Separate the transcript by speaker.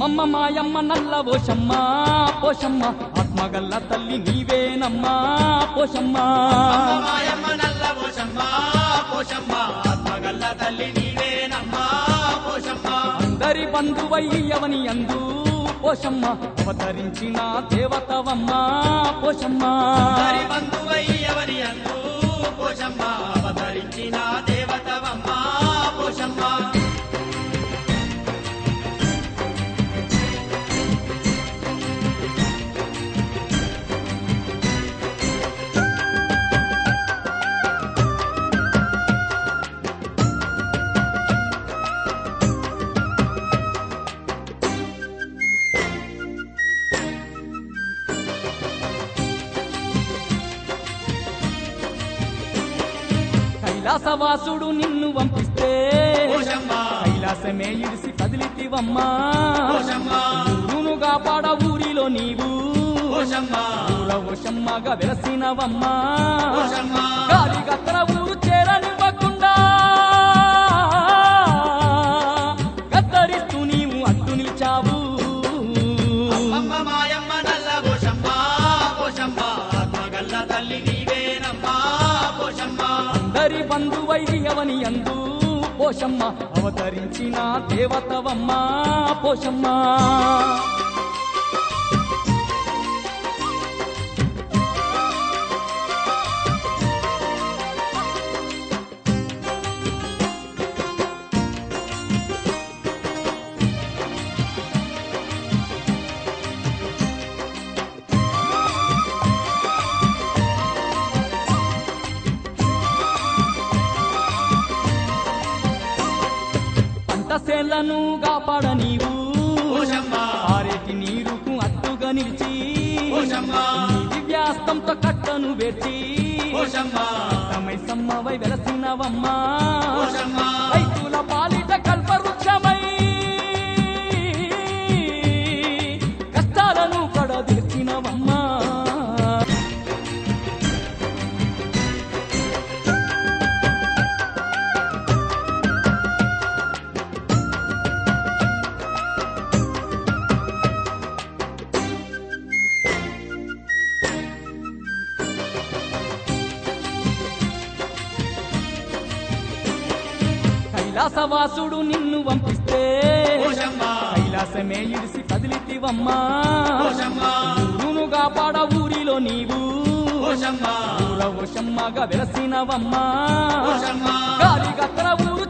Speaker 1: అమ్మమ్మ మాయమ్మ నల్ల పోషమ్మ పోషమ్మ ఆత్మగల్ల తల్లి నీవేనమ్మా పోషమ్మ
Speaker 2: మాయమ్మ నల్ల పోషమ్మ పోషమ్మ ఆత్మగల్ల తల్లి నీవేనమ్మా పోషమ్మ
Speaker 1: అందరి బంధువయ్యవని అందు పోషమ్మ అవతరించిన దేవతవమ్మ పోషమ్మ
Speaker 2: అందరి బంధువయ్యవని అందు పోషమ్మ అవతరించిన దేవతవమ్మ పోషమ్మ
Speaker 1: కైలాసవాసుడు నిన్ను పంపిస్తే కైలాసమే ఇడిసి కదిలితివమ్మా ఊరును కాపాడ ఊరిలో నీవు ఊరవశమ్మగా వెలసినవమ్మా గాలి గత్తర ఊరు చేరనివ్వకుండా గద్దరిస్తూ నీవు అట్టు నిలిచావు
Speaker 2: మాయమ్మ నల్ల పోషమ్మ పోషమ్మ ఆత్మగల్ల తల్లి నీవేనమ్మా పోషమ్మ
Speaker 1: అందరి బంధువైర్యవని అందు పోషమ్మ అవతరించిన దేవతవమ్మ పోషమ్మ సేలను కాపాడ నీవు ఆరేటి నీరుకు అడ్డుగా నిలిచి దివ్యాస్తంతో కట్టను వేర్చి సమ్మవై వెలసినవమ్మా రైతుల పాలిట కల్పవృక్షమై కష్టాలను కడదీర్చినవమ్మా కైలాసవాసుడు నిన్ను పంపిస్తే కైలాసమే ఇడిసి కదిలితివమ్మా ఊరును కాపాడ ఊరిలో నీవు ఊరవశమ్మగా వెలసినవమ్మా గాలి గత్తర ఊరు